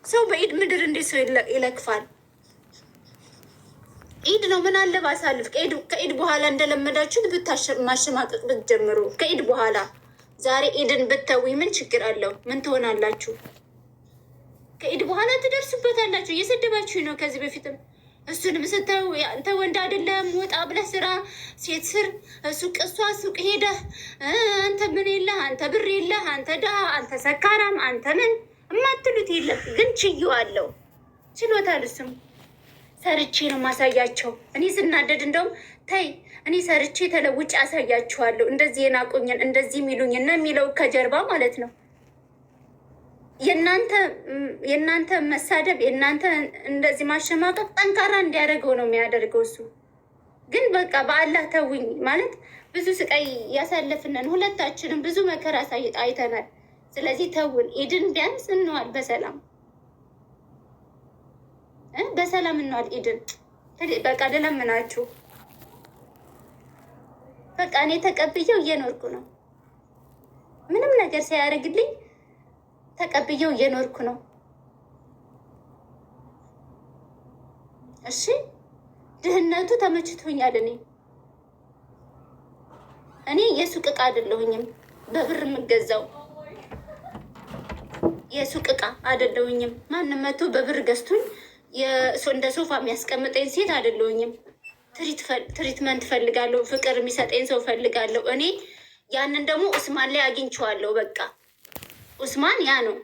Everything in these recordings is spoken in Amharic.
ሰው በኢድ ምድር እንዴት ሰው ይለክፋል? ኢድ ነው። ምን አለ ባሳልፍ። ከኢድ በኋላ እንደለመዳችሁት ማሸማቀቅ ብትጀምሩ ከኢድ በኋላ ዛሬ ኢድን ብተዊ ምን ችግር አለው? ምን ትሆናላችሁ? ከኢድ በኋላ ትደርሱበታላችሁ። እየሰደባችሁ ነው። ከዚህ በፊትም እሱንም ስታዩ አንተ ወንድ አይደለም ወጣ ብለህ ስራ ሴት ስር ሱቅ እሷ ሱቅ ሄደህ አንተ ምን የለህ አንተ ብር የለህ አንተ ድሃ አንተ ሰካራም አንተ ምን የማትሉት የለም። ግን ችዬዋለሁ። ችሎታል። እሱም ሰርቼ ነው ማሳያቸው። እኔ ስናደድ እንደውም ተይ እኔ ሰርቼ ተለውጭ አሳያችኋለሁ። እንደዚህ የናቁኝን እንደዚህ የሚሉኝና የሚለው ከጀርባ ማለት ነው። የእናንተ መሳደብ የእናንተ እንደዚህ ማሸማቀቅ ጠንካራ እንዲያደርገው ነው የሚያደርገው። እሱ ግን በቃ በአላህ ተውኝ ማለት ብዙ ስቃይ ያሳለፍነን ሁለታችንም ብዙ መከራ አይተናል። ስለዚህ ተውን። ኢድን ቢያንስ እንዋል በሰላም እንዋል ኢድን። በቃ ልለምናችሁ። በቃ እኔ ተቀብየው እየኖርኩ ነው። ምንም ነገር ሳያደርግልኝ ተቀብየው እየኖርኩ ነው። እሺ ድህነቱ ተመችቶኛል። እኔ የሱቅ ዕቃ አይደለሁኝም በብር የምገዛው። የሱቅ ዕቃ አይደለሁኝም። ማንም መቶ በብር ገዝቶኝ እንደ ሶፋ የሚያስቀምጠኝ ሴት አይደለሁኝም። ትሪትመንት ፈልጋለሁ። ፍቅር የሚሰጠኝ ሰው ፈልጋለሁ። እኔ ያንን ደግሞ ኡስማን ላይ አግኝቼዋለሁ። በቃ ኡስማን ያ ነው።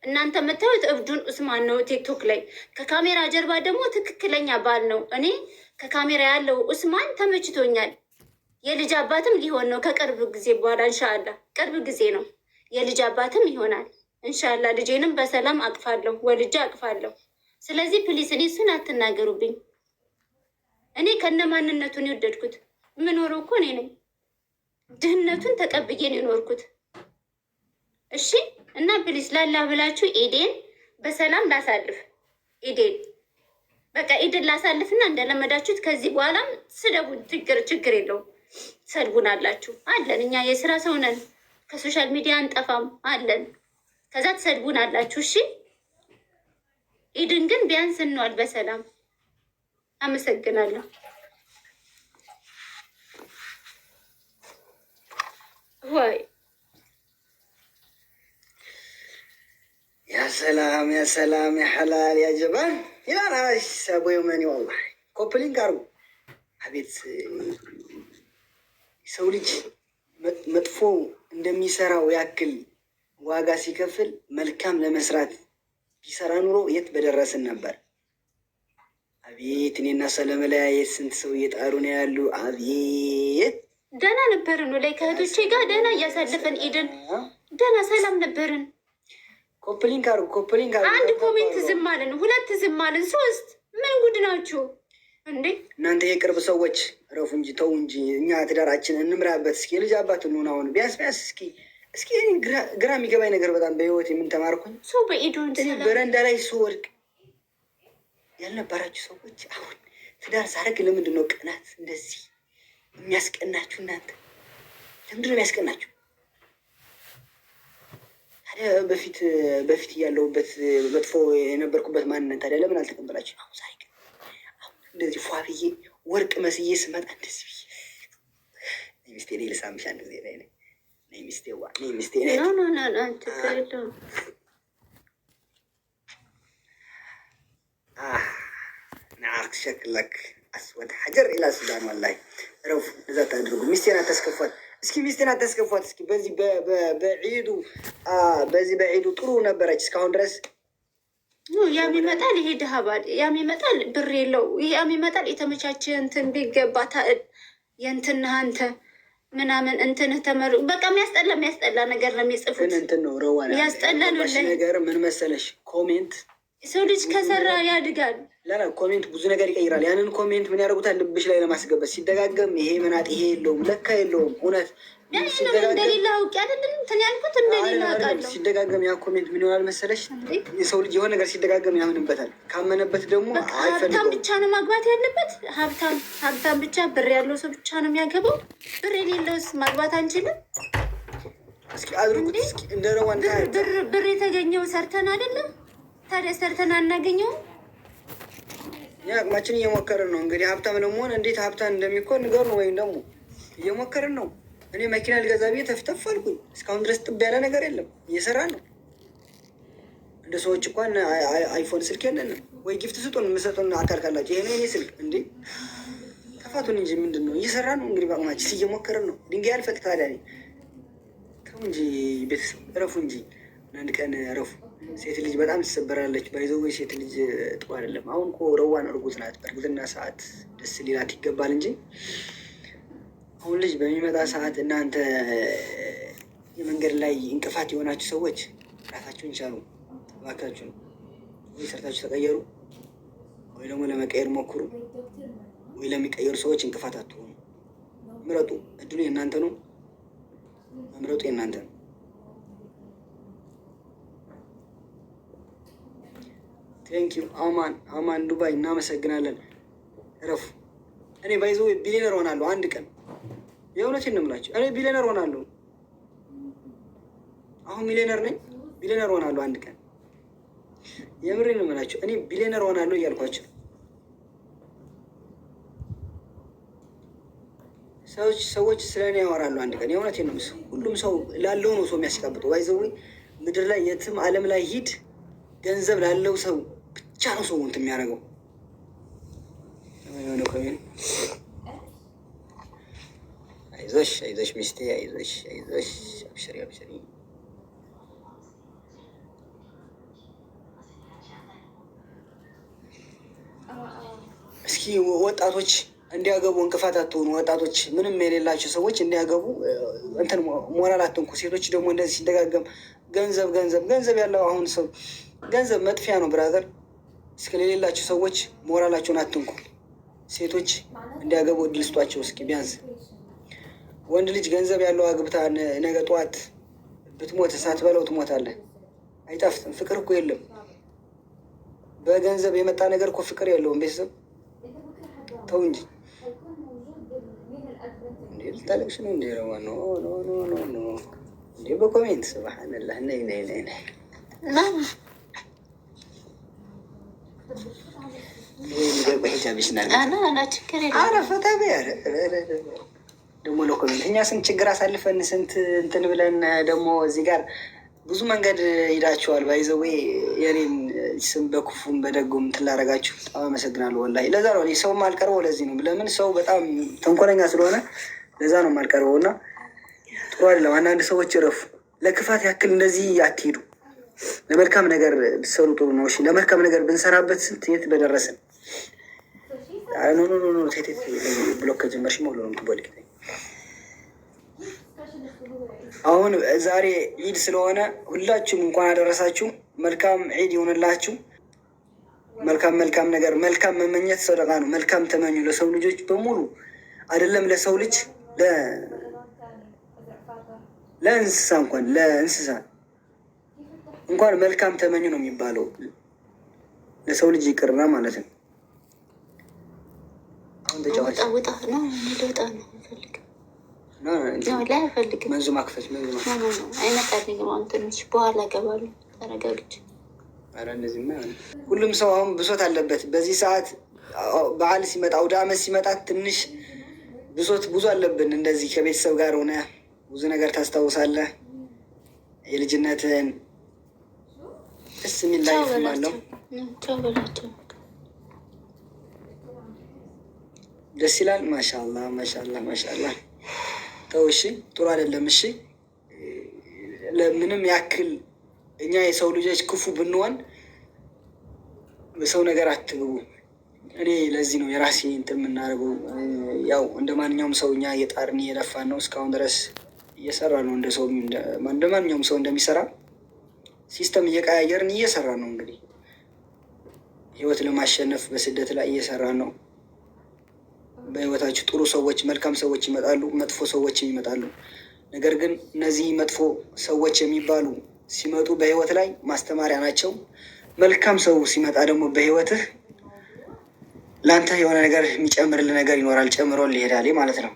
እናንተ የምታዩት እብዱን ኡስማን ነው ቲክቶክ ላይ። ከካሜራ ጀርባ ደግሞ ትክክለኛ ባል ነው። እኔ ከካሜራ ያለው ኡስማን ተመችቶኛል። የልጅ አባትም ሊሆን ነው ከቅርብ ጊዜ በኋላ እንሻላ። ቅርብ ጊዜ ነው የልጅ አባትም ይሆናል እንሻላ። ልጄንም በሰላም አቅፋለሁ፣ ወልጄ አቅፋለሁ። ስለዚህ ፕሊስ እኔ እሱን አትናገሩብኝ። እኔ ከነ ማንነቱን የወደድኩት የምኖረው እኮ እኔ ነኝ። ድህነቱን ተቀብዬ ነው የኖርኩት። እሺ እና ፕሊስ ላላ ብላችሁ ኢዴን በሰላም ላሳልፍ። ኢዴን በቃ ኢድን ላሳልፍና እንደለመዳችሁት ከዚህ በኋላም ስደቡን። ችግር የለውም። ሰድቡን አላችሁ አለን። እኛ የስራ ሰው ነን። ከሶሻል ሚዲያ አንጠፋም አለን። ከዛ ትሰድቡን አላችሁ። እሺ ኢድን ግን ቢያንስ እንዋል በሰላም። አመሰግናለሁ። ወይ يا سلام يا سلام يا حلال يا جبان يا راش ابوي ومني والله كوبلين قارو حبيت سولج مطفو እንደሚሰራው ያክል ዋጋ ሲከፍል መልካም ለመስራት ቢሰራ ኑሮ የት በደረስን ነበር። አቤት እኔና ስለመለያየት ስንት ሰው እየጣሩ ነው ያሉ። አቤት ደህና ነበርን ላይ ከእህቶቼ ጋር ደህና እያሳለፈን ኢድን ደህና ሰላም ነበርን። ኮፕሊንግ አርጉ። አንድ ኮሜንት ዝም አለን፣ ሁለት ዝም አለን፣ ሶስት ምን ጉድ ናችሁ እንዴ እናንተ የቅርብ ሰዎች? ረፉ እንጂ ተው እንጂ እኛ ትዳራችን እንምራበት። እስኪ ልጅ አባት እንሆን። አሁን ቢያንስ እስኪ ግራ የሚገባኝ ነገር በጣም በህይወት የምንተማርኩኝ ሰው በኢዱ በረንዳ ላይ ስወድቅ ያልነበራችሁ ሰዎች አሁን ትዳር ሳረግ ለምንድን ነው ቅናት እንደዚህ የሚያስቀናችሁ? እናንተ ለምንድን ነው የሚያስቀናችሁ? ታዲያ በፊት እያለሁበት መጥፎ የነበርኩበት ማንነት ታዲያ ለምን አልተቀበላችሁ? አሁን ዛሬ ግን አሁን እንደዚህ ፏ ብዬ ወርቅ መስዬ ስመጣ እንደዚህ ብዬ ሚስቴ ላይ ልሳምሻ እንደዚህ ላይ ነ ሚስቴ نعرف شكلك أسود حجر إلى السودان والله رف إذا تدرك ميستينا تسكفات اسكي ميستينا تسكفات اسكي بزي بعيدو طرو نبرج اسكاون درس ያም ይመጣል ይሄዳል። ያም ይመጣል ብር የለው። ያም ይመጣል የተመቻቸ እንትን ቢገባታ የእንትን አንተ ምናምን እንትን ተመሩ በቃ የሚያስጠላ ነገር ነው የሚጽፉት። ግን እንትን ነው ረዋና ያስጠላል ነገር ምን መሰለሽ ኮሜንት ሰው ልጅ ከሰራ ያድጋል። ለና ኮሜንት ብዙ ነገር ይቀይራል። ያንን ኮሜንት ምን ያደርጉታል? ልብሽ ላይ ለማስገባት ሲደጋገም ይሄ ምናጥ ይሄ የለውም ለካ የለውም እውነት እንደሌላ አውቄ አይደለም እንትን ያልኩት እንደሌላ አውቃለሁ። ሲደጋገም ያ ኮሜንት ምን ይሆናል መሰለሽ? የሰው ልጅ የሆነ ነገር ሲደጋገም ያምንበታል። ካመነበት ደግሞ ሀብታም ብቻ ነው ማግባት ያለበት። ሀብታም ብቻ ብር ያለው ሰው ብቻ ነው የሚያገባው። ብር የሌለውስ ማግባት አንችልም። እስኪ አድርጉት። እስኪ እንደረዋን ብር የተገኘው ሰርተን አይደለም ታዲያ ሰርተን አናገኘውም? የአቅማችን እየሞከርን ነው። እንግዲህ ሀብታም ለመሆን እንዴት ሀብታም እንደሚኮን ንገሩን፣ ወይም ደግሞ እየሞከርን ነው። እኔ መኪና ልገዛ ብዬ ተፍተፍ አልኩኝ። እስካሁን ድረስ ጥብ ያለ ነገር የለም። እየሰራን ነው። እንደ ሰዎች እንኳን አይፎን ስልክ የለንም ወይ ጊፍት ስጡን፣ የምሰጡን አካል ካላቸው ይሄ ነው የኔ ስልክ እንዴ። ተፋቱን እንጂ ምንድን ነው? እየሰራን ነው እንግዲህ በአቅማችን እየሞከርን ነው። ድንጋይ አልፈልግ ታዲያ ተው እንጂ ቤተሰብ እረፉ እንጂ አንድ ቀን እረፉ። ሴት ልጅ በጣም ትሰበራለች። ባይዘው ሴት ልጅ ጥሩ አይደለም። አሁን እኮ ረዋን እርጉዝ ናት። በእርግዝና ሰዓት ደስ ሊላት ይገባል እንጂ አሁን ልጅ በሚመጣ ሰዓት እናንተ የመንገድ ላይ እንቅፋት የሆናችሁ ሰዎች ራሳችሁን ቻሉ እባካችሁ ነው። ወይ ሰርታችሁ ተቀየሩ፣ ወይ ደግሞ ለመቀየር ሞክሩ፣ ወይ ለሚቀየሩ ሰዎች እንቅፋት አትሆኑ። ምረጡ። እድሉ የእናንተ ነው። መምረጡ የእናንተ ነው። ቴንኪዩ አማን ዱባይ እናመሰግናለን። እረፉ። እኔ ባይዘው ቢሊነር ሆናለሁ አንድ ቀን። የእውነቴን ነው የምላቸው። እኔ ቢሊነር ሆናለሁ። አሁን ሚሊነር ነኝ። ቢሊነር ሆናለሁ አንድ ቀን። የምሬን ነው የምላቸው። እኔ ቢሊነር ሆናለሁ እያልኳቸው ሰዎች ስለ እኔ ያወራሉ አንድ ቀን። የእውነቴን ነው። ሁሉም ሰው ላለው ነው ሰው የሚያስቀብጠው። ባይዘው ምድር ላይ የትም ዓለም ላይ ሂድ ገንዘብ ላለው ሰው ብቻ ነው ሰው እንትን የሚያደርገው። አይዞሽ ሚስቴ፣ አይዞሽ አብሽሪ አብሽሪ። እስኪ ወጣቶች እንዲያገቡ እንቅፋት አትሆኑ። ወጣቶች ምንም የሌላቸው ሰዎች እንዲያገቡ እንትን ሞራል አትንኩ። ሴቶች ደግሞ እንደዚህ ሲደጋገም ገንዘብ ያለው አሁን ሰው ገንዘብ መጥፊያ ነው ብራዘር። እስከሌላቸው ሰዎች ሞራላቸውን አትንኩ። ሴቶች እንዲያገቡ እድል ስጧቸው። እስኪ ቢያንስ ወንድ ልጅ ገንዘብ ያለው አግብታ ነገ ጠዋት ብትሞት ሳትበላው ትሞታለህ። አይጣፍጥም። ፍቅር እኮ የለም። በገንዘብ የመጣ ነገር እኮ ፍቅር የለውም። ቤተሰብ ተው እንጂ እንዴ! ልታለቅሽ ነው እንዴ? ረዋ ኖ እንዴ! በኮሜንት ስብሓንላህ ነይ ደግሞ ለኮሜንት እኛ ስንት ችግር አሳልፈን ስንት እንትን ብለን ደግሞ እዚህ ጋር ብዙ መንገድ ሄዳችኋል። ባይዘዌ የኔን ስም በክፉም በደጉም እንትን ላደርጋችሁ በጣም አመሰግናለሁ። ወላሂ ለዛ ነው እኔ ሰው የማልቀርበው። ለዚህ ነው። ለምን ሰው በጣም ተንኮለኛ ስለሆነ ለዛ ነው የማልቀርበው። እና ጥሩ አይደለም። አንዳንድ ሰዎች እረፉ። ለክፋት ያክል እንደዚህ አትሄዱ። ለመልካም ነገር ብትሰሩ ጥሩ ነው። እሺ ለመልካም ነገር ብንሰራበት ስንት የት በደረስን። ኖ ቴቴ ብሎክ ከጀመርሽ ሁሉ ነው ትቦልክ። አሁን ዛሬ ዒድ ስለሆነ ሁላችሁም እንኳን አደረሳችሁ። መልካም ዒድ ይሆንላችሁ። መልካም ነገር መልካም መመኘት ሰደቃ ነው። መልካም ተመኙ ለሰው ልጆች በሙሉ አይደለም ለሰው ልጅ ለእንስሳ እንኳን ለእንስሳ እንኳን መልካም ተመኙ ነው የሚባለው። ለሰው ልጅ ይቅርና ማለት ነው። አሁን ተጫዋች ወጣ ነው አልፈልግም። መንዙማ ክፈች። አይመጣልኝም። አሁን ትንሽ በኋላ እገባለሁ። ተረጋግቼ። ኧረ እንደዚህማ ሁሉም ሰው አሁን ብሶት አለበት በዚህ ሰዓት። በዓል ሲመጣ ወደ ዓመት ሲመጣ ትንሽ ብሶት ብዙ አለብን። እንደዚህ ከቤተሰብ ጋር ሆነ ብዙ ነገር ታስታውሳለህ። የልጅነትህን ደስ የሚል ላይፍም አለው። ደስ ይላል። ማሻአላህ ተው። እሺ ጥሩ አይደለም። እሺ ለምንም ያክል እኛ የሰው ልጆች ክፉ ብንሆን በሰው ነገር አትግቡ። እኔ ለዚህ ነው የራሴ እንትን የምናደርገው። ያው እንደ ማንኛውም ሰው እኛ እየጣርን እየለፋን ነው እስካሁን ድረስ እየሰራ ነው። እንደ ማንኛውም ሰው እንደሚሰራ ሲስተም እየቀያየርን እየሰራ ነው። እንግዲህ ህይወት ለማሸነፍ በስደት ላይ እየሰራ ነው። በህይወታችሁ ጥሩ ሰዎች መልካም ሰዎች ይመጣሉ፣ መጥፎ ሰዎች ይመጣሉ። ነገር ግን እነዚህ መጥፎ ሰዎች የሚባሉ ሲመጡ በህይወት ላይ ማስተማሪያ ናቸው። መልካም ሰው ሲመጣ ደግሞ በህይወትህ ለአንተ የሆነ ነገር የሚጨምርልህ ነገር ይኖራል። ጨምሮልህ ይሄዳል ማለት ነው።